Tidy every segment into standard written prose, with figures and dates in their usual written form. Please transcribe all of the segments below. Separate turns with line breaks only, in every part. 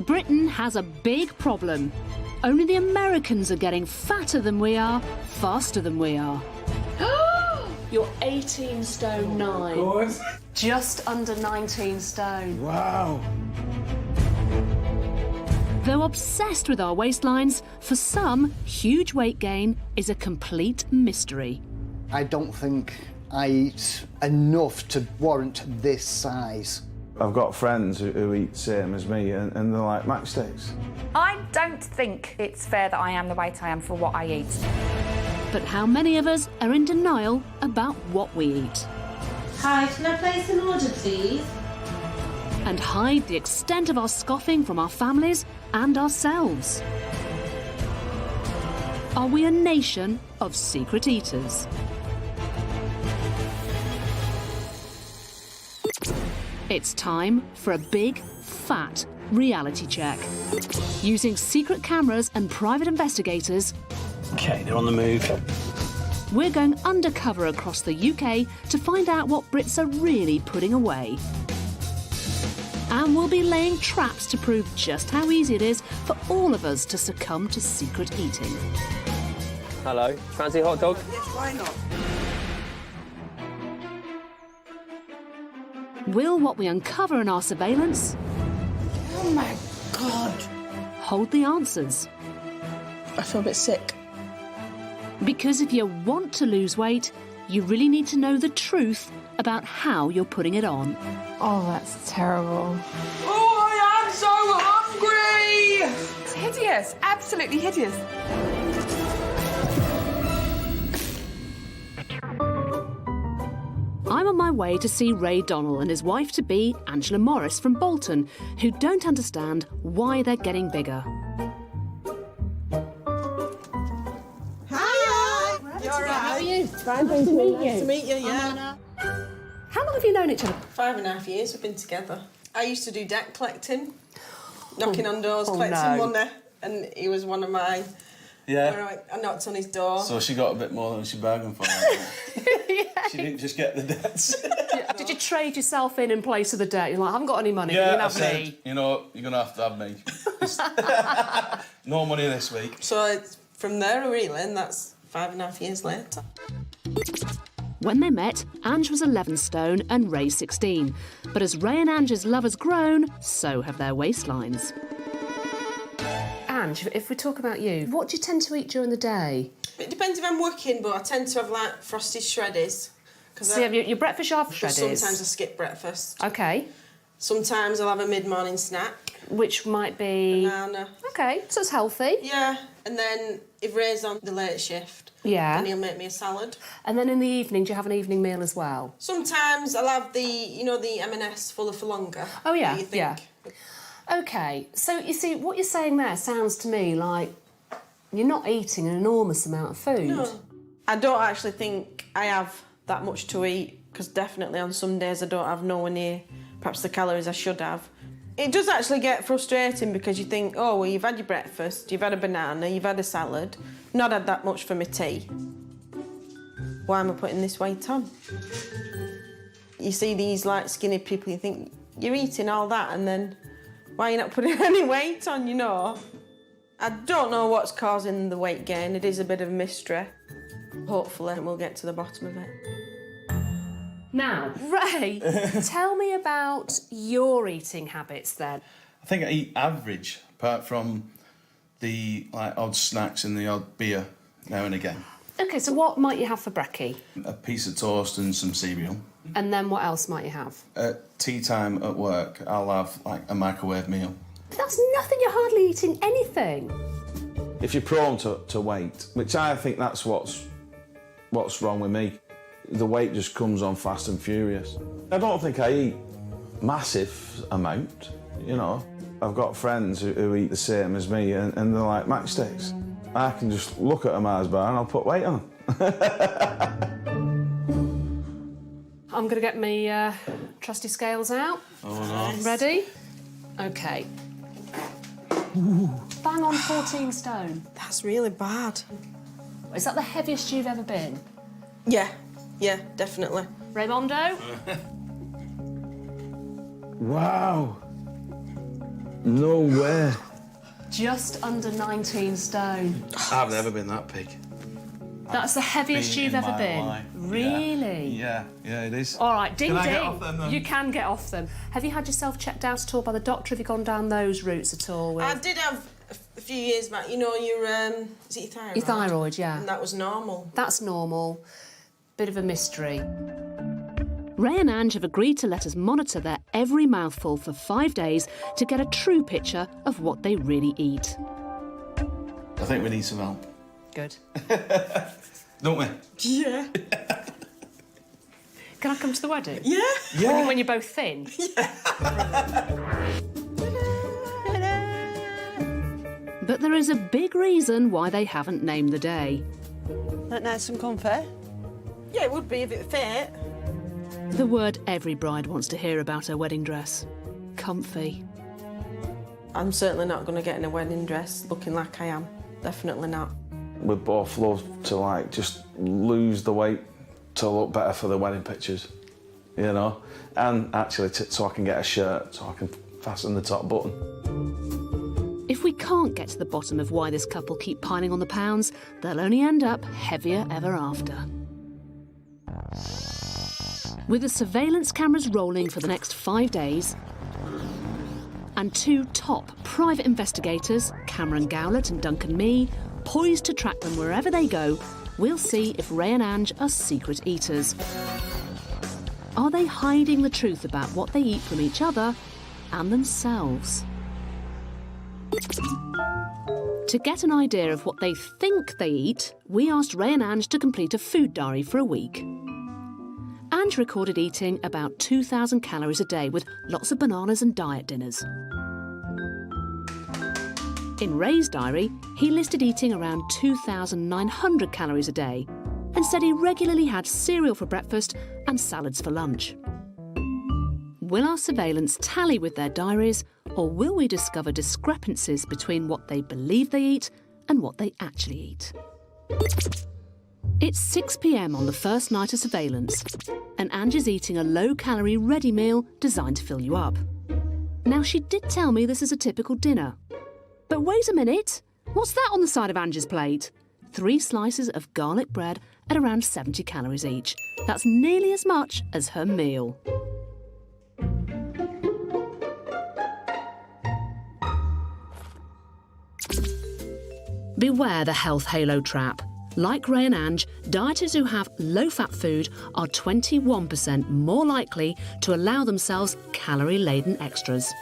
Britain has a big problem. Only the Americans are getting fatter than we are, faster than we are. You're 18 stone 9.
What?
Just under 19 stone.
Wow.
Though obsessed with our waistlines, for some, huge weight gain is a complete mystery.
I don't think I eat enough to warrant this size.
I've got friends who eat the same as me and they're like matchsticks.
I don't think it's fair that I am the weight I am for what I eat.
But how many of us are in denial about what we eat?
Hi, can I place an order, please?
And hide the extent of our scoffing from our families and ourselves. Are we a nation of secret eaters? It's time for a big, fat reality check. Using secret cameras and private investigators,
OK, they're on the move.
we're going undercover across the UK to find out what Brits are really putting away. And we'll be laying traps to prove just how easy it is for all of us to succumb to secret eating.
Hello, fancy a hot dog?
Yes, why not?
Will what we uncover in our surveillance
Oh my God.
hold the answers?
I feel a bit sick.
Because if you want to lose weight, you really need to know the truth about how you're putting it on.
Oh, that's terrible.
Oh, I am so hungry!
It's hideous, absolutely hideous.
I'm on my way to see Ray Donnell and his wife-to-be, Angela Morris from Bolton, who don't understand why they're getting bigger.
Hiya! You all right? How are you?
Fine, nice to meet you.
Nice to meet you, yeah.
How long have you known each other?
5.5 years we've been together. I used to do debt collecting, knocking on doors,
Oh,
collecting
no.
money, and he was one of mine.
Yeah.
Where I knocked on his door.
So she got a bit more than she bargained for. She didn't just get the debts.
Did you trade yourself in place of the debt? You're like, I haven't got any money, you
Yeah,
can
I
have
said,
me.
you know, you're going to have me. No money this week.
So it's from there, really, and that's 5.5 years later.
When they met, Ange was 11 stone and Ray 16. But as Ray and Ange's love has grown, so have their waistlines. Ange, if we talk about you, what do you tend to eat during the day?
It depends if I'm working, but I tend to have, like, frosted shreddies.
So you have your breakfast, you have
But
shredders?
sometimes I skip breakfast.
OK.
Sometimes I'll have a mid-morning snack.
Which might be...
Banana.
OK, so it's healthy.
Yeah, and then if Ray's on the late shift,
Yeah.
then he'll make me a salad.
And then in the evening, do you have an evening meal as well?
Sometimes I'll have the, you know, the M&S fuller for longer.
Oh, yeah,
What do you think?
yeah. OK, so you see, what you're saying there sounds to me like you're not eating an enormous amount of food.
No. I don't actually think I have that much to eat, because definitely on some days I don't have nowhere near perhaps the calories I should have. It does actually get frustrating because you think, oh, well, you've had your breakfast, you've had a banana, you've had a salad, not had that much for my tea. Why am I putting this weight on? You see these, like, skinny people, you think, you're eating all that and then why are you not putting any weight on, you know? I don't know what's causing the weight gain. It is a bit of a mystery. Hopefully we'll get to the bottom of it.
Now, Ray, tell me about your eating habits then.
I think I eat average, apart from the odd snacks and the odd beer now and again.
OK, so what might you have for brekkie?
A piece of toast and some cereal.
And then what else might you have?
At tea time at work, I'll have a microwave meal.
That's nothing, you're hardly eating anything.
If you're prone to weight, which I think that's what's wrong with me, the weight just comes on fast and furious. I don't think I eat massive amount, you know. I've got friends who eat the same as me and they're like matchsticks. I can just look at a Mars bar and I'll put weight on.
I'm going to get my trusty scales out.
Oh, no.
Ready? OK. Bang on 14 stone.
That's really bad.
Is that the heaviest you've ever been?
Yeah, definitely.
Raymondo?
Wow. No way.
Just under 19 stone.
I've never been that big.
That's the heaviest
Been
you've
in
ever
my
been.
life.
Really?
Yeah, it is.
All right, ding
Can I
ding.
get off them, then?
You can get off them. Have you had yourself checked out at all by the doctor? Have you gone down those routes at all?
I did have a few years back, you know, your, is it your thyroid?
Your thyroid, yeah.
And that was normal.
That's normal. Bit of a mystery. Ray and Ange have agreed to let us monitor their every mouthful for 5 days to get a true picture of what they really eat.
I think we need some help.
Good.
Don't we?
Yeah.
Can I come to the wedding?
Yeah.
When you're both thin? But there is a big reason why they haven't named the day.
That nice some comfort.
Yeah, it would be if it fit.
The word every bride wants to hear about her wedding dress. Comfy.
I'm certainly not going to get in a wedding dress looking like I am. Definitely not.
We both love to like just lose the weight to look better for the wedding pictures, you know, and actually so I can get a shirt so I can fasten the top button.
If we can't get to the bottom of why this couple keep piling on the pounds, they'll only end up heavier ever after. With the surveillance cameras rolling for the next 5 days, and 2 top private investigators, Cameron Gowlett and Duncan Mee, poised to track them wherever they go, we'll see if Ray and Ange are secret eaters. Are they hiding the truth about what they eat from each other and themselves? To get an idea of what they think they eat, we asked Ray and Ange to complete a food diary for a week. Ange recorded eating about 2,000 calories a day with lots of bananas and diet dinners. In Ray's diary, he listed eating around 2,900 calories a day and said he regularly had cereal for breakfast and salads for lunch. Will our surveillance tally with their diaries, or will we discover discrepancies between what they believe they eat and what they actually eat? It's 6 p.m. on the first night of surveillance, and Ange is eating a low-calorie ready meal designed to fill you up. Now, she did tell me this is a typical dinner. But wait a minute! What's that on the side of Ange's plate? 3 slices of garlic bread at around 70 calories each. That's nearly as much as her meal. Beware the health halo trap. Like Ray and Ange, dieters who have low-fat food are 21% more likely to allow themselves calorie-laden extras.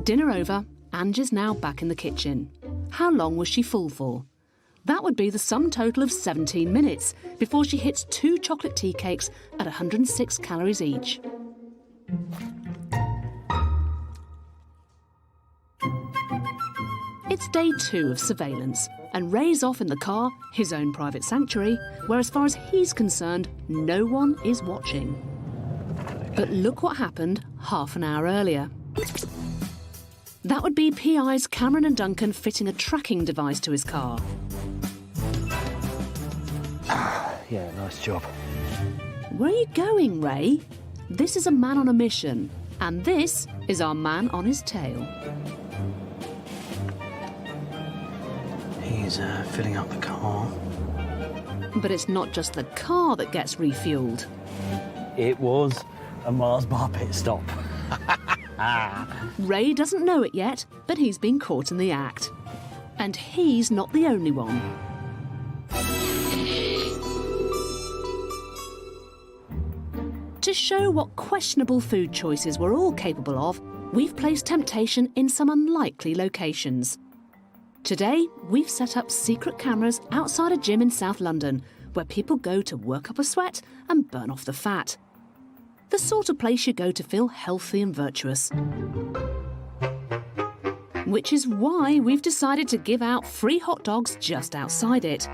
Dinner over, Ange is now back in the kitchen. How long was she full for? That would be the sum total of 17 minutes before she hits 2 chocolate tea cakes at 106 calories each. It's day 2 of surveillance, and Ray's off in the car, his own private sanctuary, where as far as he's concerned, no one is watching. But look what happened half an hour earlier. That would be PIs Cameron and Duncan fitting a tracking device to his car.
Yeah, nice job.
Where are you going, Ray? This is a man on a mission, and this is our man on his tail.
He's filling up the car.
But it's not just the car that gets refueled.
It was a Mars bar pit stop.
Ray doesn't know it yet, but he's been caught in the act. And he's not the only one. To show what questionable food choices we're all capable of, we've placed temptation in some unlikely locations. Today, we've set up secret cameras outside a gym in South London, where people go to work up a sweat and burn off the fat. The sort of place you go to feel healthy and virtuous. Which is why we've decided to give out free hot dogs just outside it.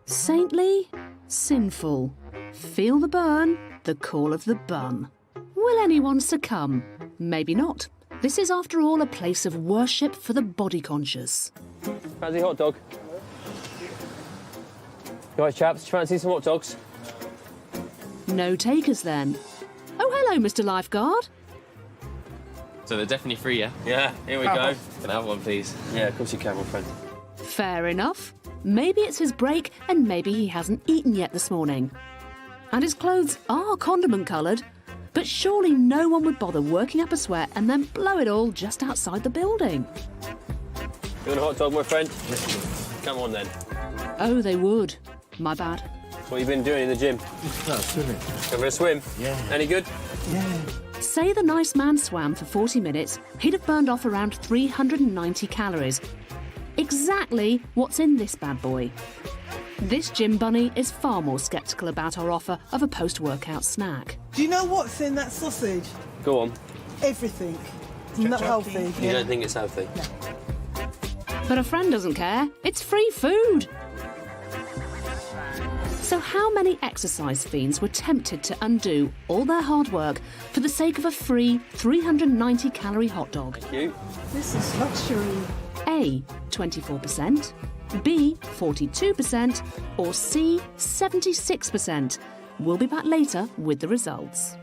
Saintly, sinful. Feel the burn, the call of the bun. Will anyone succumb? Maybe not. This is, after all, a place of worship for the body conscious.
Fancy hot dog? Right, chaps, fancy some hot dogs?
No takers, then. Oh, hello, Mr. Lifeguard.
So they're definitely free, yeah? Yeah, here we go. Can I have one, please? Yeah, of course you can, my friend.
Fair enough. Maybe it's his break and maybe he hasn't eaten yet this morning. And his clothes are condiment-coloured, but surely no one would bother working up a sweat and then blow it all just outside the building.
You want a hot dog, my friend? Come on, then.
Oh, they would. My bad.
What have you been doing in the gym?
Swimming.
Going for a swim?
Yeah.
Any good?
Yeah.
Say the nice man swam for 40 minutes, he'd have burned off around 390 calories. Exactly what's in this bad boy. This gym bunny is far more sceptical about our offer of a post-workout snack.
Do you know what's in that sausage?
Go on.
Everything. It's not healthy.
You don't think it's healthy?
No.
But a friend doesn't care. It's free food. So how many exercise fiends were tempted to undo all their hard work for the sake of a free 390-calorie hot dog?
Thank you.
This is luxury.
A, 24%, B, 42%, or C, 76%. We'll be back later with the results.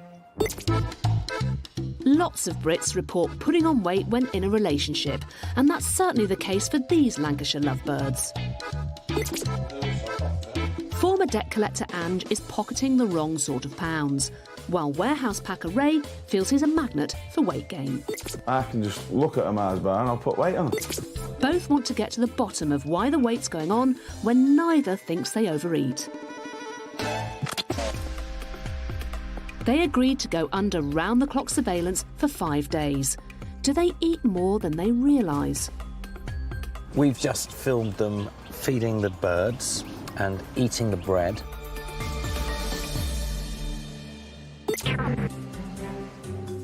Lots of Brits report putting on weight when in a relationship, and that's certainly the case for these Lancashire lovebirds. Former debt collector Ange is pocketing the wrong sort of pounds, while warehouse packer Ray feels he's a magnet for weight gain.
I can just look at a Mars bar and I'll put weight on it.
Both want to get to the bottom of why the weight's going on when neither thinks they overeat. They agreed to go under round-the-clock surveillance for 5 days. Do they eat more than they realise?
We've just filmed them feeding the birds and eating the bread.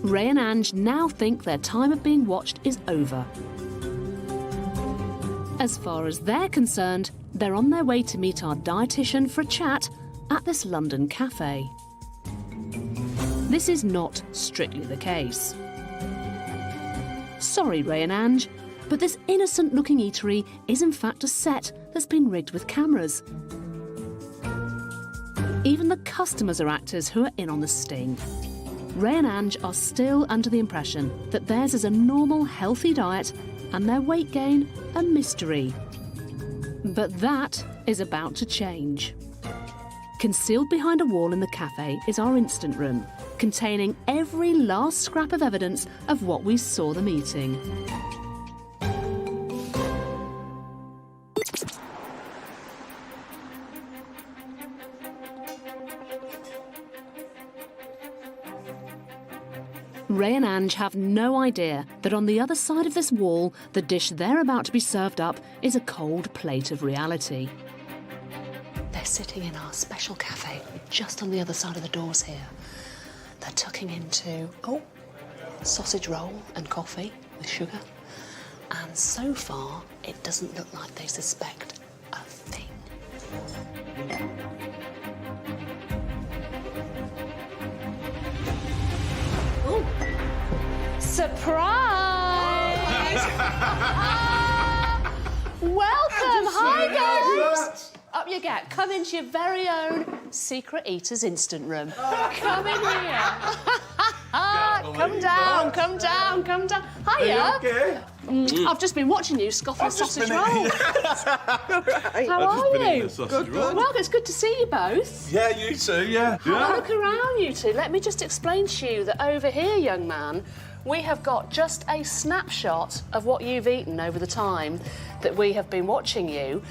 Ray and Ange now think their time of being watched is over. As far as they're concerned, they're on their way to meet our dietitian for a chat at this London cafe. This is not strictly the case. Sorry, Ray and Ange, but this innocent-looking eatery is in fact a set that's been rigged with cameras. Even the customers are actors who are in on the sting. Ray and Ange are still under the impression that theirs is a normal, healthy diet and their weight gain a mystery. But that is about to change. Concealed behind a wall in the cafe is our instant room, containing every last scrap of evidence of what we saw them eating. Ray and Ange have no idea that on the other side of this wall, the dish they're about to be served up is a cold plate of reality.
They're sitting in our special cafe, just on the other side of the doors here. They're tucking into, sausage roll and coffee with sugar. And so far, it doesn't look like they suspect a thing.
Surprise! Welcome! Hi, guys! Up you get. Come into your very own Secret Eaters instant room. Come in here. Come down, come down, come down. Hiya.
Okay.
I've just been watching you scoffing a sausage roll. How are you?
Good.
Well, it's good to see you both.
Yeah, you too, yeah.
Look around, you two. Let me just explain to you that over here, young man, we have got just a snapshot of what you've eaten over the time that we have been watching you.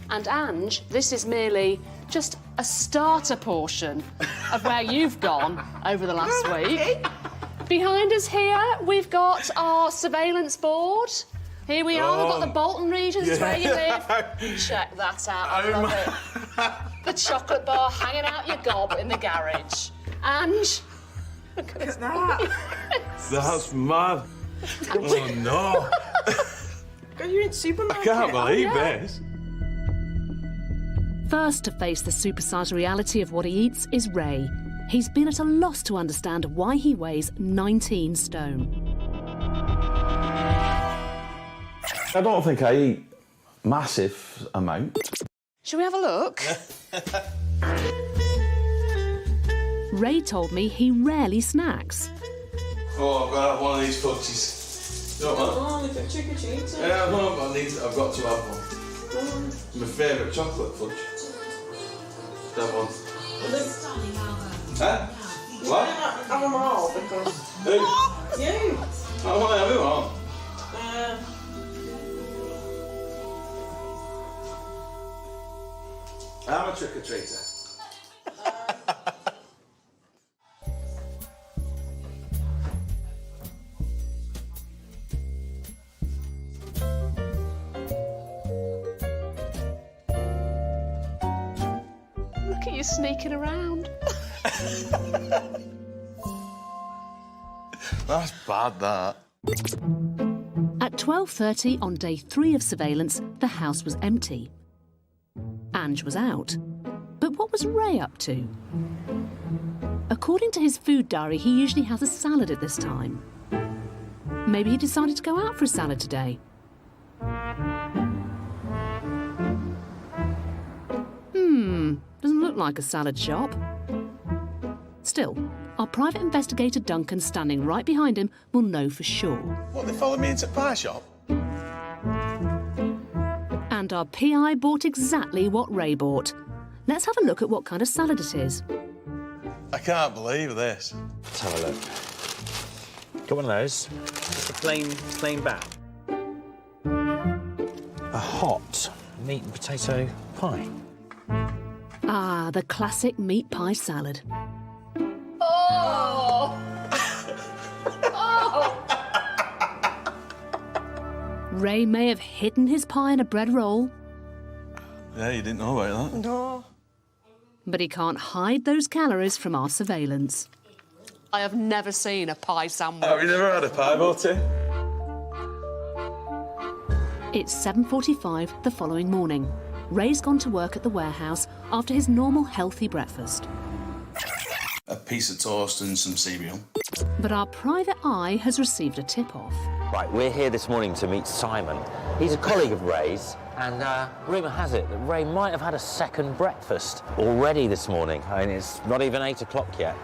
And Ange, this is merely just a starter portion of where you've gone over the last week. Behind us here, we've got our surveillance board. Here we are, we've got the Bolton region, this is where you live. Check that out, I love it. The chocolate bar hanging out your gob in the garage. Ange, look at that.
That's mad. Oh, no.
You're in supermarket.
I can't believe this.
First to face the supersized reality of what he eats is Ray. He's been at a loss to understand why he weighs 19 stone.
I don't think I eat massive amount.
Shall we have a look?
Ray told me he rarely snacks.
Oh, I've got to have one of these fudges. You know what?
Oh, look at trick-or-treating.
Yeah, I've got to have one. It's my favourite chocolate fudge. That one. Huh? What?
Have them all because...
Who?
You.
I want to have them all. I'm a trick-or-treater.
Look at you sneaking around.
That's bad, that.
At 12:30 on day 3 of surveillance, the house was empty. Ange was out. But what was Ray up to? According to his food diary, he usually has a salad at this time. Maybe he decided to go out for a salad today. Doesn't look like a salad shop. Still, our private investigator Duncan, standing right behind him, will know for sure.
What, they followed me into the pie shop?
And our PI bought exactly what Ray bought. Let's have a look at what kind of salad it is.
I can't believe this.
Let's have a look. Got one of those. Just a plain bat. A hot meat and potato pie.
Ah, the classic meat pie salad.
Oh! Oh!
Ray may have hidden his pie in a bread roll,
Yeah, you didn't know about that.
No.
but he can't hide those calories from our surveillance.
I have never seen a pie sandwich.
Have you never had a pie, Morty?
It's 7:45 the following morning. Ray's gone to work at the warehouse after his normal healthy breakfast.
A piece of toast and some cereal.
But our private eye has received a tip-off.
Right, we're here this morning to meet Simon. He's a colleague of Ray's, and rumour has it that Ray might have had a second breakfast already this morning. I mean, it's not even 8 o'clock yet.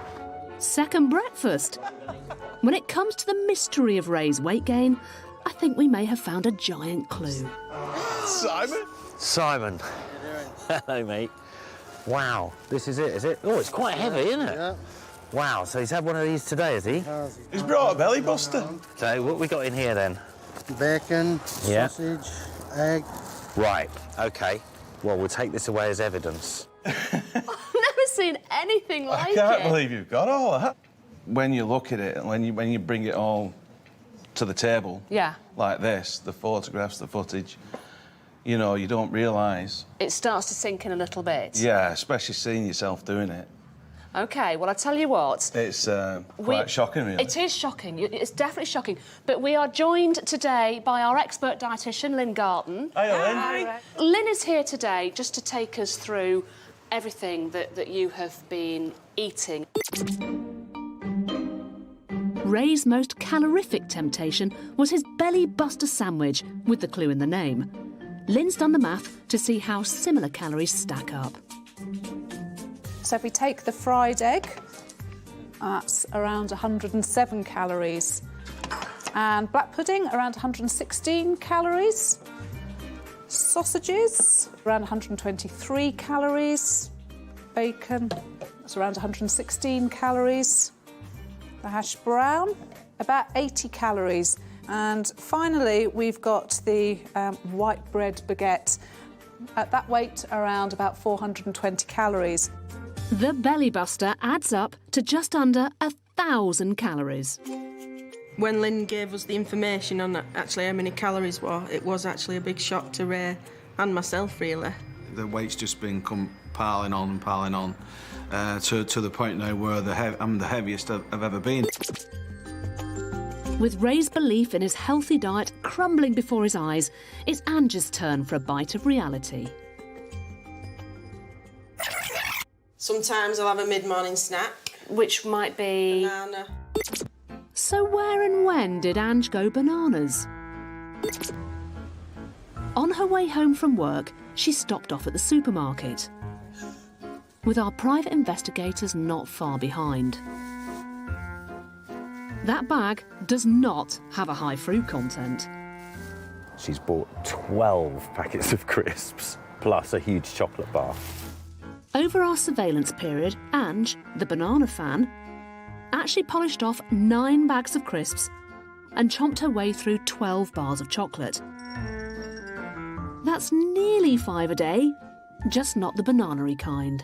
Second breakfast. When it comes to the mystery of Ray's weight gain, I think we may have found a giant clue.
Simon?
Simon. Hello, mate. Wow, this is it, is it? Oh, it's quite heavy, isn't it?
Yeah.
Wow, so he's had one of these today, has he?
He's brought a belly buster.
So what we got in here then?
Bacon,
Yeah.
sausage, egg.
Right, OK. Well, we'll take this away as evidence.
I've never seen anything like
I
it.
can't believe you've got all that. When you look at it, when you bring it all to the table,
Yeah.
like this, the photographs, the footage, you know, you don't realise.
It starts to sink in a little bit.
Yeah, especially seeing yourself doing it.
OK, well, I tell you what.
It's quite shocking, really.
It is shocking. It's definitely shocking. But we are joined today by our expert dietitian, Lynn Garton.
Hiya, Lynn.
Lynn is here today just to take us through everything that you have been eating.
Ray's most calorific temptation was his belly buster sandwich, with the clue in the name. Lynn's done the math to see how similar calories stack up.
So if we take the fried egg, that's around 107 calories. And black pudding, around 116 calories. Sausages, around 123 calories. Bacon, that's around 116 calories. The hash brown, about 80 calories. And finally, we've got the white bread baguette. At that weight, around about 420 calories.
The belly buster adds up to just under 1,000 calories.
When Lynn gave us the information on actually how many calories were, it was actually a big shock to Ray and myself, really.
The weight's just been piling on and piling on to the point now where I'm the heaviest I've ever been.
With Ray's belief in his healthy diet crumbling before his eyes, it's Ange's turn for a bite of reality.
Sometimes I'll have a mid-morning snack.
Which might be...
Banana.
So where and when did Ange go bananas? On her way home from work, she stopped off at the supermarket, with our private investigators not far behind. That bag does not have a high fruit content.
She's bought 12 packets of crisps, plus a huge chocolate bar.
Over our surveillance period, Ange, the banana fan, actually polished off 9 bags of crisps and chomped her way through 12 bars of chocolate. That's nearly 5 a day, just not the banana-y kind.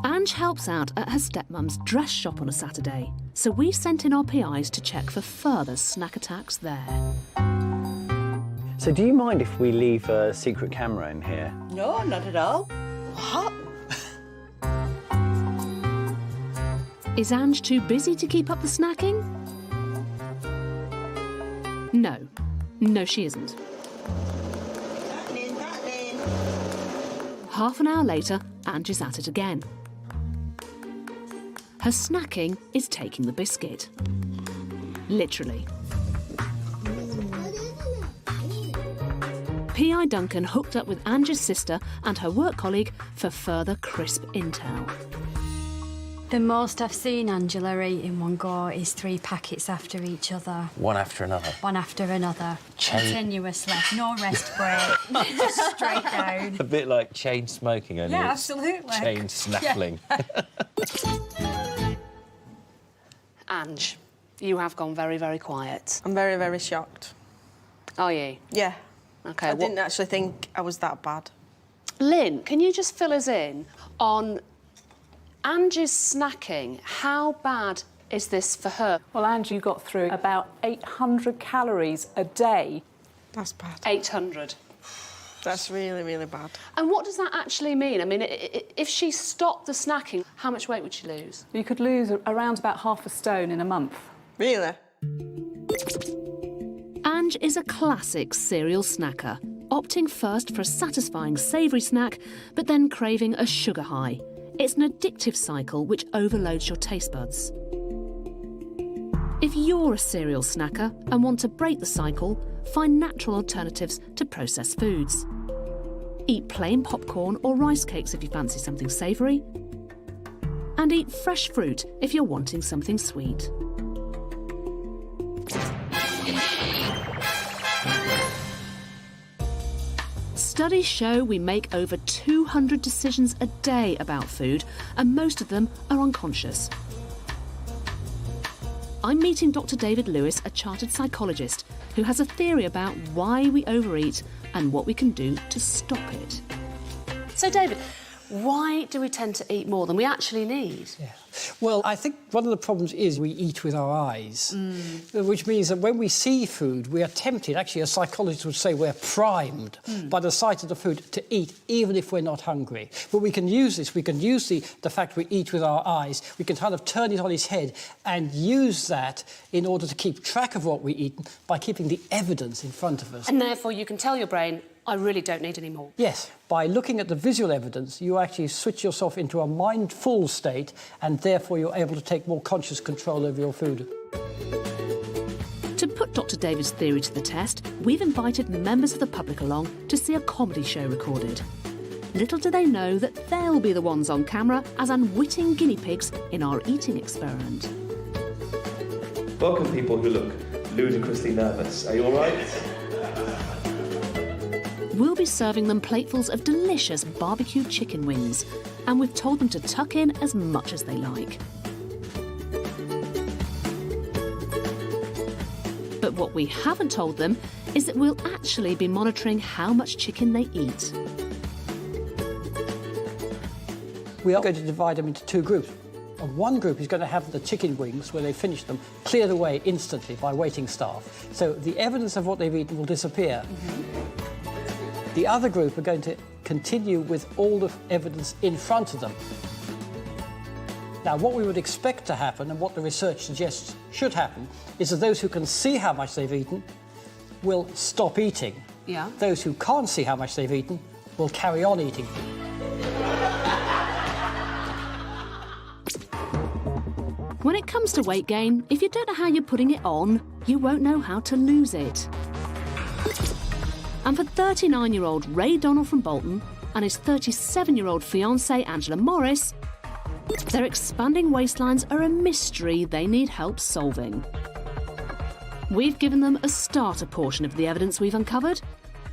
Ange helps out at her stepmum's dress shop on a Saturday, so we've sent in our PIs to check for further snack attacks there.
So do you mind if we leave a secret camera in here?
No, not at all. What?
Is Ange too busy to keep up the snacking? No, she isn't. Half an hour later, Ange is at it again. Her snacking is taking the biscuit. Literally. PI Duncan hooked up with Ange's sister and her work colleague for further crisp intel.
The most I've seen Angela eat in one go is 3 packets after each other.
One after another.
One after another. Continuously. No rest break. Just straight down.
A bit like chain smoking, only
Yeah,
it's
absolutely.
chain snaffling.
Yeah. Ange, you have gone very, very quiet.
I'm very, very shocked.
Are you?
Yeah.
OK.
I didn't actually think I was that bad.
Lynn, can you just fill us in on Ange's snacking? How bad is this for her?
Well, Ange, you got through about 800 calories a day.
That's bad.
800.
That's really, really bad.
And what does that actually mean? I mean, if she stopped the snacking, how much weight would she lose?
You could lose around about half a stone in a month.
Really?
Ange is a classic cereal snacker, opting first for a satisfying savoury snack, but then craving a sugar high. It's an addictive cycle which overloads your taste buds. If you're a cereal snacker and want to break the cycle, find natural alternatives to processed foods. Eat plain popcorn or rice cakes if you fancy something savoury. And eat fresh fruit if you're wanting something sweet. Studies show we make over 200 decisions a day about food, and most of them are unconscious. I'm meeting Dr. David Lewis, a chartered psychologist, who has a theory about why we overeat and what we can do to stop it.
So, David, why do we tend to eat more than we actually need?
Yeah. Well, I think one of the problems is we eat with our eyes, which means that when we see food, we are tempted, actually a psychologist would say we're primed by the sight of the food to eat, even if we're not hungry. But we can use this, we can use the fact we eat with our eyes, we can kind of turn it on its head and use that in order to keep track of what we eat by keeping the evidence in front of us.
And therefore you can tell your brain, I really don't need any more.
Yes, by looking at the visual evidence, you actually switch yourself into a mindful state, and therefore you're able to take more conscious control over your food.
To put Dr. David's theory to the test, we've invited members of the public along to see a comedy show recorded. Little do they know that they'll be the ones on camera as unwitting guinea pigs in our eating experiment.
Welcome, people who look ludicrously nervous. Are you all right?
We'll be serving them platefuls of delicious barbecued chicken wings, and we've told them to tuck in as much as they like. But what we haven't told them is that we'll actually be monitoring how much chicken they eat.
We are going to divide them into 2 groups. And one group is going to have the chicken wings, where they finish them, cleared away instantly by waiting staff. So the evidence of what they've eaten will disappear. The other group are going to continue with all the evidence in front of them. Now, what we would expect to happen, and what the research suggests should happen, is that those who can see how much they've eaten will stop eating.
Yeah.
Those who can't see how much they've eaten will carry on eating.
When it comes to weight gain, if you don't know how you're putting it on, you won't know how to lose it. And for 39-year-old Ray Donald from Bolton and his 37-year-old fiancée Angela Morris, Their expanding waistlines are a mystery they need help solving. We've given them a starter portion of the evidence we've uncovered,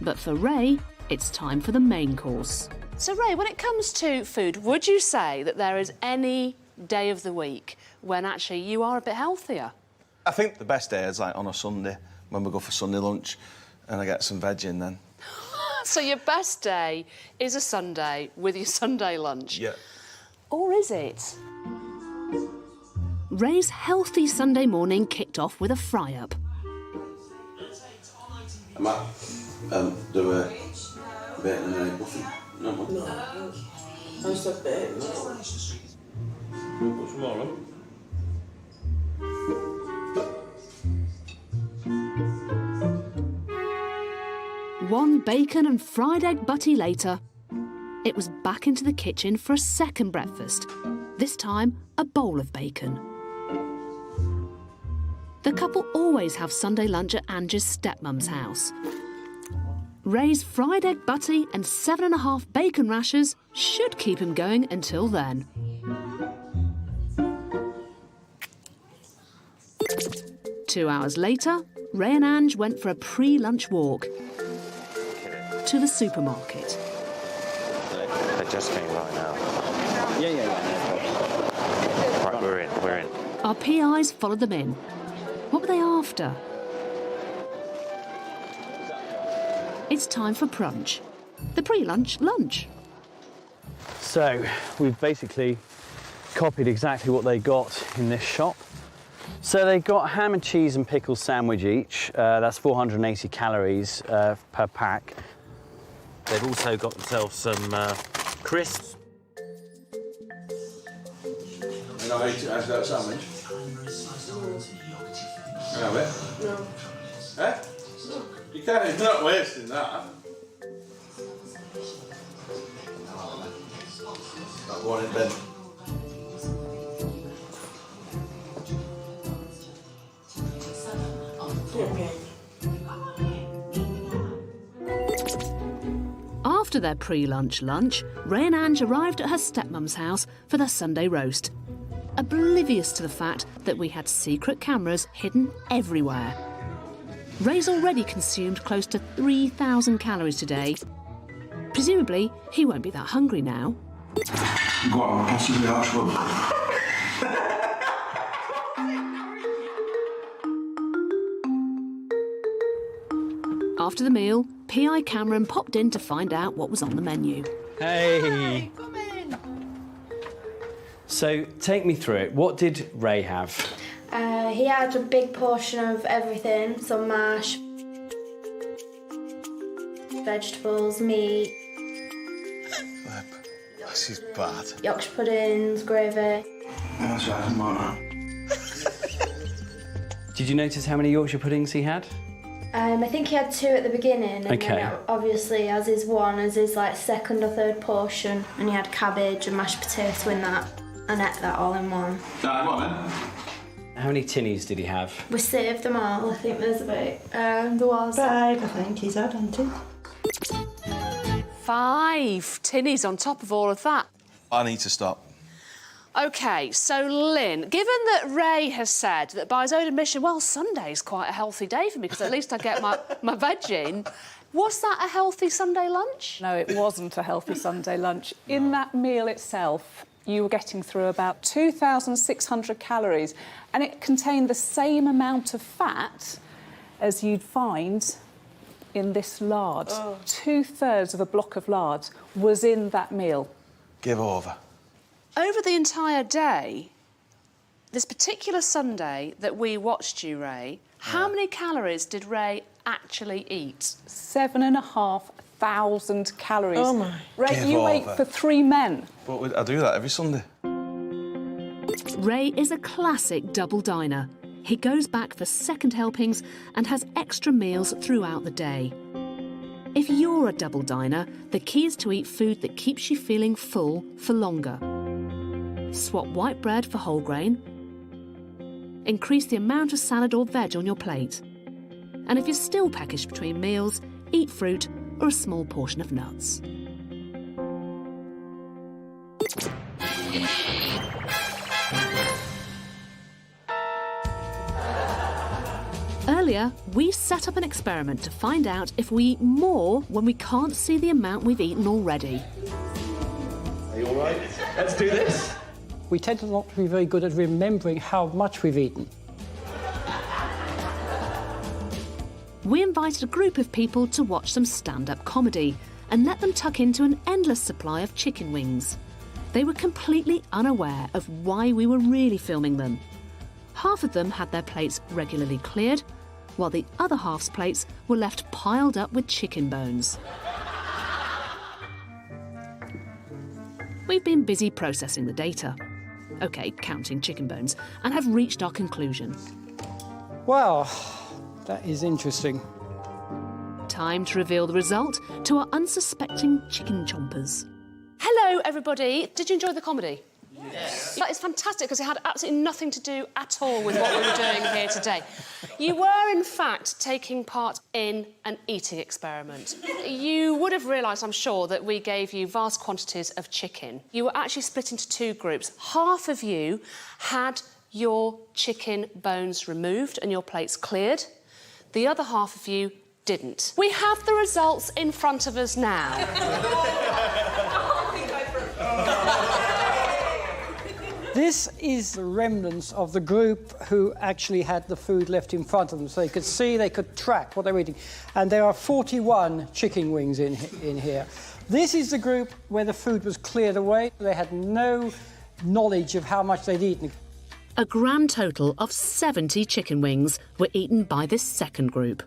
but for Ray, it's time for the main course.
So, Ray, when it comes to food, would you say that there is any day of the week when actually you are a bit healthier?
I think the best day is like on a Sunday, when we go for Sunday lunch and I get some veg in then.
So your best day is a Sunday with your Sunday lunch?
Yeah.
Or is it?
Ray's healthy Sunday morning kicked off with a fry-up.
I might do a bacon and egg muffin. No.
I said bacon.
Put some more on.
One bacon and fried egg butty later, it was back into the kitchen for a second breakfast, this time a bowl of bacon. The couple always have Sunday lunch at Ange's stepmum's house. Ray's fried egg butty and 7.5 bacon rashers should keep him going until then. Two hours later, Ray and Ange went for a pre-lunch walk to the supermarket.
They just came right now.
Yeah.
Right, we're in.
Our PIs followed them in. What were they after? It's time for brunch. The pre-lunch lunch.
So we've basically copied exactly what they got in this shop. So they got ham and cheese and pickle sandwich each. That's 480 calories per pack.
They've also got themselves some crisps.
You not eat it as that sandwich? Have it?
No.
Eh? You can't, you're not wasting that. That one in bed.
After their pre-lunch lunch, Ray and Ange arrived at her stepmum's house for their Sunday roast, oblivious to the fact that we had secret cameras hidden everywhere. Ray's already consumed close to 3,000 calories today. Presumably, he won't be that hungry now.
Go on, possibly actually.
After the meal, PI Cameron popped in to find out what was on the menu.
Hey! Come in! So, take me through it. What did Ray have?
He had a big portion of everything, some mash, vegetables, meat.
This is bad.
Yorkshire puddings, gravy.
That's right, I'm on that.
Did you notice how many Yorkshire puddings he had?
I think he had 2 at the beginning, and
Okay.
then obviously as his like second or third portion, and he had cabbage and mashed potato in that, and ate that all in one.
Come on, then.
How many tinnies did he have?
We saved them all. I think there's about there was
5. I think he's had, hasn't he?
5 tinnies on top of all of that.
I need to stop.
OK, so Lynn, given that Ray has said that by his own admission, well, Sunday's quite a healthy day for me because at least I get my veg in, was that a healthy Sunday lunch?
No, it wasn't a healthy Sunday lunch. In that meal itself, you were getting through about 2,600 calories, and it contained the same amount of fat as you'd find in this lard.
Oh.
2/3 of a block of lard was in that meal.
Give over.
Over the entire day, this particular Sunday that we watched you, Ray, how many calories did Ray actually eat?
7,500 calories.
Oh, my.
Ray,
Give
you ate
over.
for 3 men.
But I do that every Sunday.
Ray is a classic double diner. He goes back for second helpings and has extra meals throughout the day. If you're a double diner, the key is to eat food that keeps you feeling full for longer. Swap white bread for whole grain. Increase the amount of salad or veg on your plate. And if you're still peckish between meals, eat fruit or a small portion of nuts. Earlier, we set up an experiment to find out if we eat more when we can't see the amount we've eaten already.
Are you all right? Let's do this.
We tend to not be very good at remembering how much we've eaten.
We invited a group of people to watch some stand-up comedy and let them tuck into an endless supply of chicken wings. They were completely unaware of why we were really filming them. Half of them had their plates regularly cleared, while the other half's plates were left piled up with chicken bones. We've been busy processing the data. OK, counting chicken bones, and have reached our conclusion.
Wow, that is interesting.
Time to reveal the result to our unsuspecting chicken chompers.
Hello, everybody. Did you enjoy the comedy? Yes. That is fantastic because it had absolutely nothing to do at all with what we were doing here today. You were, in fact, taking part in an eating experiment. You would have realised, I'm sure, that we gave you vast quantities of chicken. You were actually split into two groups. Half of you had your chicken bones removed and your plates cleared. The other half of you didn't. We have the results in front of us now.
This is the remnants of the group who actually had the food left in front of them, so they could see, they could track what they were eating. And there are 41 chicken wings in here. This is the group where the food was cleared away. They had no knowledge of how much they'd eaten.
A grand total of 70 chicken wings were eaten by this second group.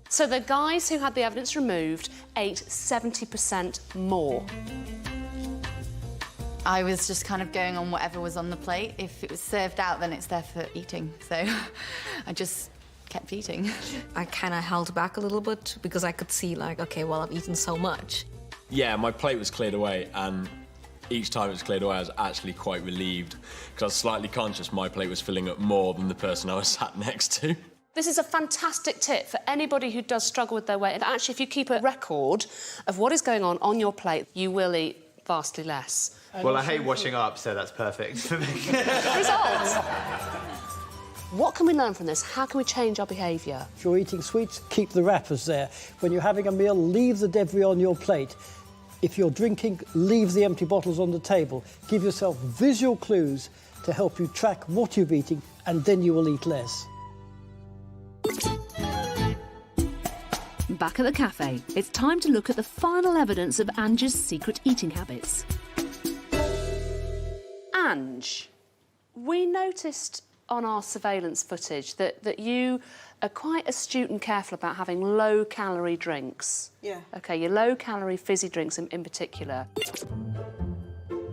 So the guys who had the evidence removed ate 70% more.
I was just kind of going on whatever was on the plate. If it was served out, then it's there for eating. So I just kept eating.
I kind of held back a little bit because I could see, like, OK, well, I've eaten so much.
Yeah, my plate was cleared away, and each time it was cleared away, I was actually quite relieved because I was slightly conscious my plate was filling up more than the person I was sat next to.
This is a fantastic tip for anybody who does struggle with their weight. And actually, if you keep a record of what is going on your plate, you will eat vastly less.
Well, I hate washing up, so that's perfect for me.
Results! What can we learn from this? How can we change our behaviour?
If you're eating sweets, keep the wrappers there. When you're having a meal, leave the debris on your plate. If you're drinking, leave the empty bottles on the table. Give yourself visual clues to help you track what you're eating, and then you will eat less.
Back at the cafe, it's time to look at the final evidence of Ange's secret eating habits.
Ange, we noticed on our surveillance footage that you are quite astute and careful about having low-calorie drinks.
Yeah.
OK, your low-calorie fizzy drinks in particular.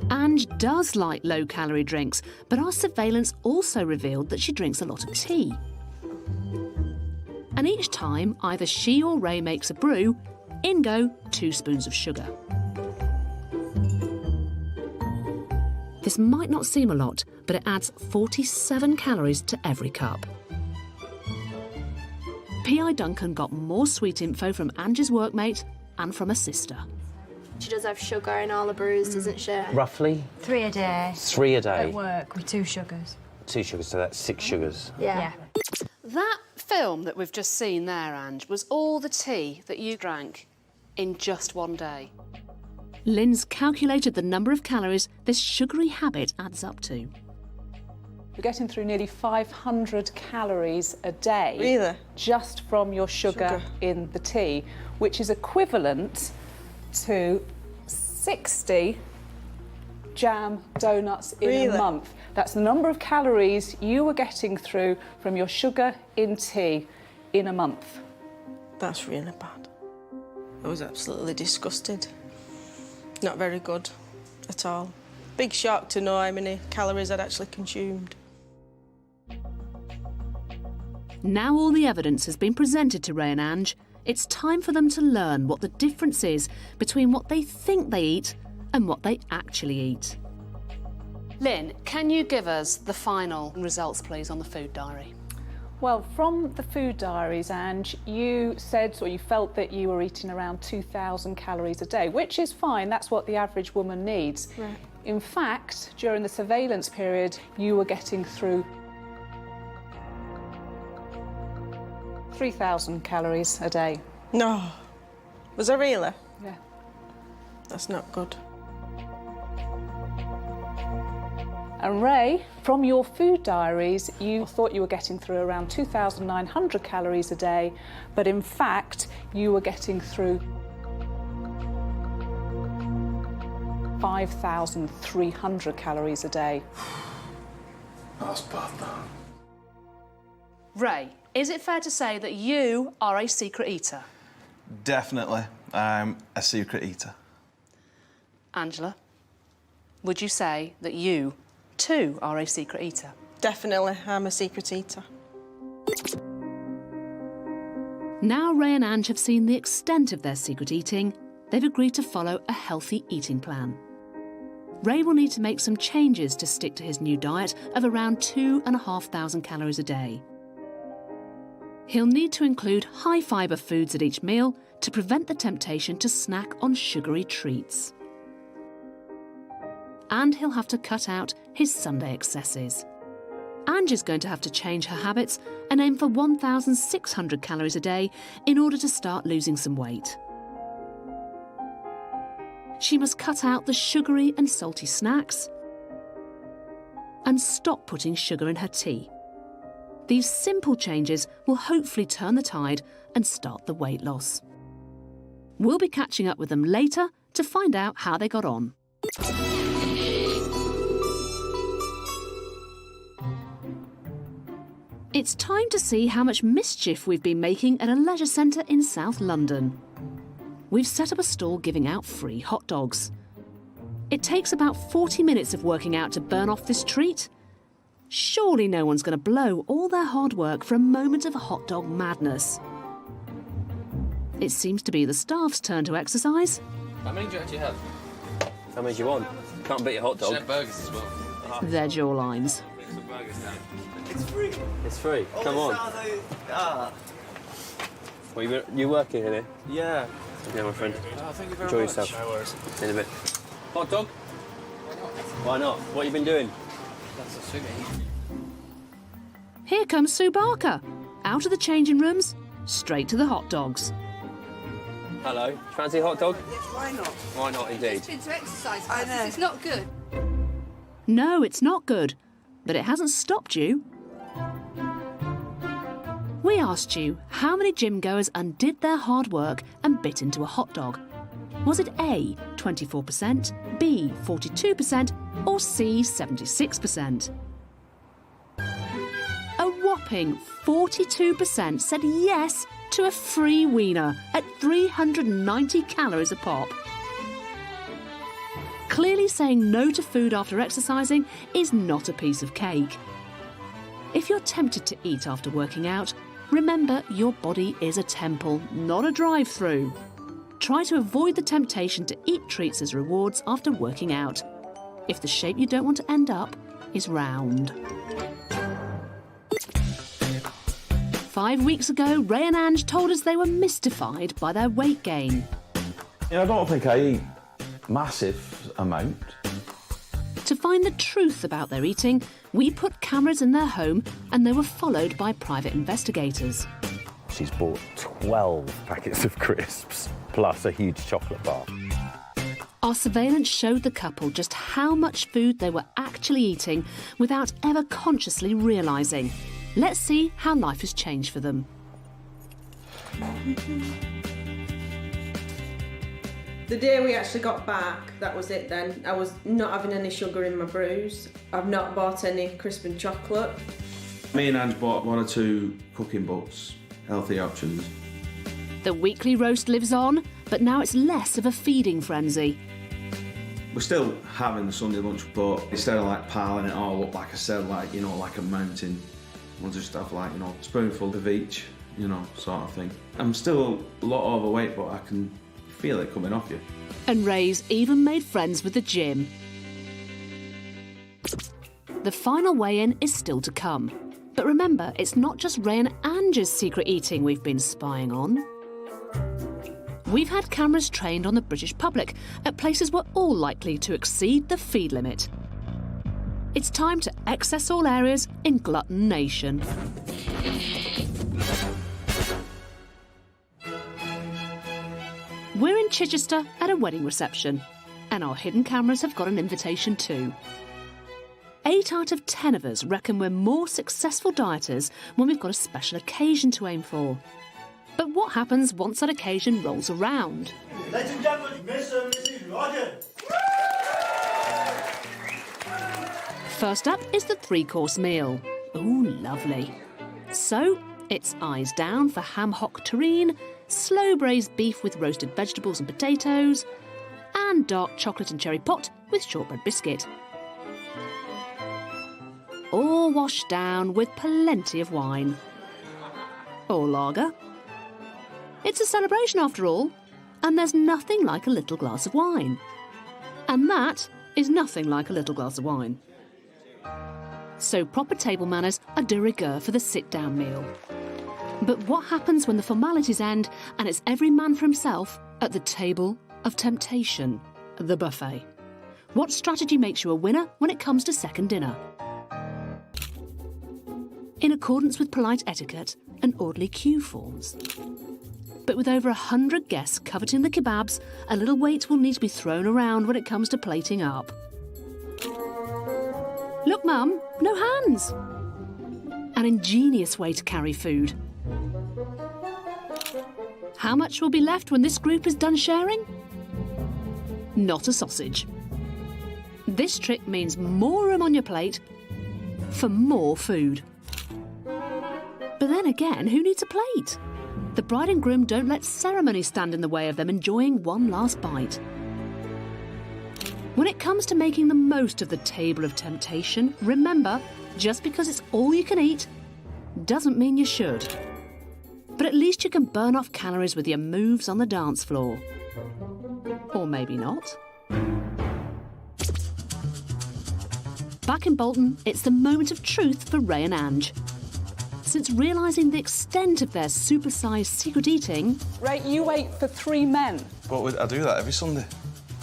Ange does like low-calorie drinks, but our surveillance also revealed that she drinks a lot of tea. And each time either she or Ray makes a brew, in go 2 spoons of sugar. This might not seem a lot, but it adds 47 calories to every cup. P.I. Duncan got more sweet info from Ange's workmate and from her sister.
She does have sugar in all the brews, doesn't she?
Roughly?
3 a day.
3 a day?
At work, with 2 sugars.
2 sugars, so that's 6 sugars.
Yeah.
That film that we've just seen there, Ange, was all the tea that you drank in just one day.
Lynn's calculated the number of calories this sugary habit adds up to.
You're getting through nearly 500 calories a day.
Really?
Just from your sugar in the tea, which is equivalent to 60 jam donuts in a month. That's the number of calories you were getting through from your sugar in tea in a month.
That's really bad. I was absolutely disgusted. Not very good at all. Big shock to know how many calories I'd actually consumed.
Now all the evidence has been presented to Ray and Ange, it's time for them to learn what the difference is between what they think they eat and what they actually eat.
Lynn, can you give us the final results, please, on the food diary?
Well, from the food diaries, Ange, you said or you felt that you were eating around 2,000 calories a day, which is fine. That's what the average woman needs.
Right.
In fact, during the surveillance period, you were getting through 3,000 calories a day.
No. Was I really?
Yeah.
That's not good.
And Ray, from your food diaries, you thought you were getting through around 2,900 calories a day, but in fact, you were getting through 5,300 calories a day.
That's bad, that.
Ray, is it fair to say that you are a secret eater?
Definitely, I'm a secret eater.
Angela, would you say that you, too, are a secret eater?
Definitely, I'm a secret eater.
Now Ray and Ange have seen the extent of their secret eating, they've agreed to follow a healthy eating plan. Ray will need to make some changes to stick to his new diet of around 2,500 calories a day. He'll need to include high-fibre foods at each meal to prevent the temptation to snack on sugary treats. And he'll have to cut out his Sunday excesses. Ange is going to have to change her habits and aim for 1,600 calories a day in order to start losing some weight. She must cut out the sugary and salty snacks and stop putting sugar in her tea. These simple changes will hopefully turn the tide and start the weight loss. We'll be catching up with them later to find out how they got on. It's time to see how much mischief we've been making at a leisure centre in South London. We've set up a stall giving out free hot dogs. It takes about 40 minutes of working out to burn off this treat. Surely no one's going to blow all their hard work for a moment of hot dog madness. It seems to be the staff's turn to exercise.
How many do you actually have?
How many do you want? Can't beat a hot dog.
Chef burgers as well.
Their jawlines.
It's free.
It's free. Come on. Well, you working in here?
Yeah.
Okay, my friend.
Oh, thank you very
Enjoy
much.
yourself.
No worries.
See you in a bit. Hot dog? Why not? What have you been doing?
That's a sugar.
Here comes Sue Barker. Out of the changing rooms, straight to the hot dogs.
Hello. Do you fancy a hot dog?
Yes, why not?
Why not, indeed?
It's been to exercise classes. It's not good.
No, it's not good, but it hasn't stopped you. We asked you how many gym goers undid their hard work and bit into a hot dog. Was it A, 24%, B, 42%, or C, 76%? A whopping 42% said yes to a free wiener at 390 calories a pop. Clearly saying no to food after exercising is not a piece of cake. If you're tempted to eat after working out, remember your body is a temple, not a drive-through. Try to avoid the temptation to eat treats as rewards after working out, if the shape you don't want to end up is round. 5 weeks ago, Ray and Ange told us they were mystified by their weight gain.
I don't think I eat massive amount.
To find the truth about their eating, we put cameras in their home and they were followed by private investigators.
She's bought 12 packets of crisps, plus a huge chocolate bar.
Our surveillance showed the couple just how much food they were actually eating without ever consciously realising. Let's see how life has changed for them.
The day we actually got back, that was it then. I was not having any sugar in my brews. I've not bought any crisp and chocolate.
Me and Ange bought 1 or 2 cooking books, healthy options.
The weekly roast lives on, but now it's less of a feeding frenzy.
We're still having the Sunday lunch, but instead of like piling it all up, like I said, like, you know, like a mountain, we'll just have like, you know, a spoonful of each, you know, sort of thing. I'm still a lot overweight, but I can feel it coming off you.
And Ray's even made friends with the gym. The final weigh-in is still to come. But remember, it's not just Ray and Ange's secret eating we've been spying on. We've had cameras trained on the British public at places we're all likely to exceed the feed limit. It's time to access all areas in Glutton Nation. in Chichester at a wedding reception. And our hidden cameras have got an invitation too. 8 out of 10 of us reckon we're more successful dieters when we've got a special occasion to aim for. But what happens once that occasion rolls around?
Ladies and gentlemen, Mr. and Mrs. Rogers.
First up is the 3-course meal. Ooh, lovely. So, it's eyes down for ham hock terrine, slow braised beef with roasted vegetables and potatoes, and dark chocolate and cherry pot with shortbread biscuit. All washed down with plenty of wine. Or lager. It's a celebration after all, and there's nothing like a little glass of wine. And that is nothing like a little glass of wine. So proper table manners are de rigueur for the sit-down meal. But what happens when the formalities end and it's every man for himself at the table of temptation, the buffet? What strategy makes you a winner when it comes to second dinner? In accordance with polite etiquette and orderly queue forms. But with over 100 guests coveting the kebabs, a little weight will need to be thrown around when it comes to plating up. Look, Mum, no hands. An ingenious way to carry food. How much will be left when this group is done sharing? Not a sausage. This trick means more room on your plate for more food. But then again, who needs a plate? The bride and groom don't let ceremony stand in the way of them enjoying one last bite. When it comes to making the most of the table of temptation, remember, just because it's all you can eat doesn't mean you should. But at least you can burn off calories with your moves on the dance floor. Or maybe not. Back in Bolton, it's the moment of truth for Ray and Ange. Since realising the extent of their supersized secret eating...
Ray, you ate for 3 men.
But I do that every Sunday.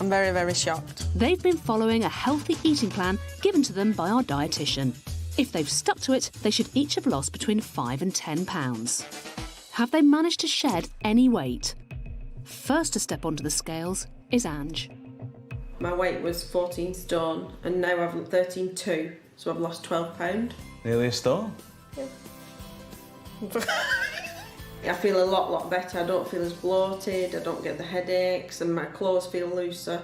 I'm very, very shocked.
They've been following a healthy eating plan given to them by our dietitian. If they've stuck to it, they should each have lost between 5 and 10 pounds. Have they managed to shed any weight? First to step onto the scales is Ange.
My weight was 14 stone and now I've 13.2, so I've lost 12 pounds.
Nearly a stone?
Yeah. I feel a lot better. I don't feel as bloated, I don't get the headaches, and my clothes feel looser.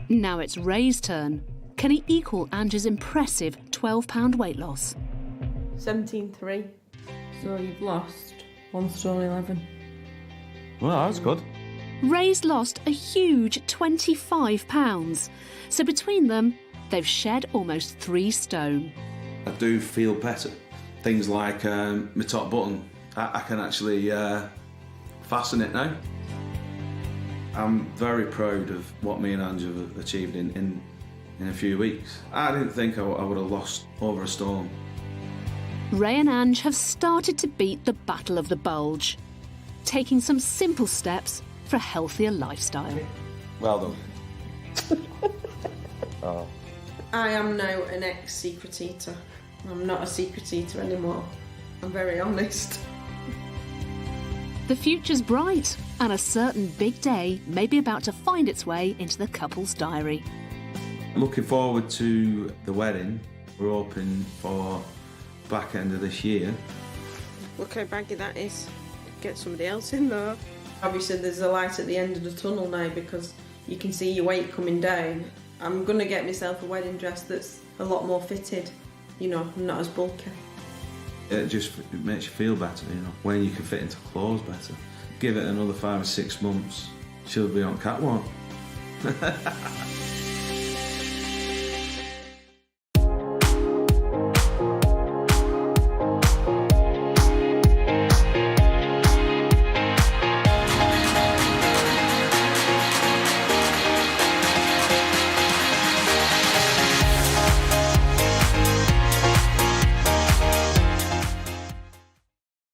Now it's Ray's turn. Can he equal Ange's impressive 12-pound weight loss?
17.3. So you've lost 1 stone 11.
Well, that's good.
Ray's lost a huge 25 pounds. So between them, they've shed almost 3 stone.
I do feel better. Things like my top button, I can actually fasten it now. I'm very proud of what me and Ange have achieved in a few weeks. I didn't think I would have lost over a stone.
Ray and Ange have started to beat the battle of the bulge, taking some simple steps for a healthier lifestyle.
Well done.
Oh.
I am now an ex-secret eater. I'm not a secret eater anymore. I'm very honest.
The future's bright, and a certain big day may be about to find its way into the couple's diary.
Looking forward to the wedding. We're hoping for back end of this year.
Look how baggy that is. Get somebody else in there. Obviously there's a light at the end of the tunnel now because you can see your weight coming down. I'm going to get myself a wedding dress that's a lot more fitted, you know, not as bulky.
It makes you feel better, you know, when you can fit into clothes better. Give it another 5 or 6 months, she'll be on catwalk.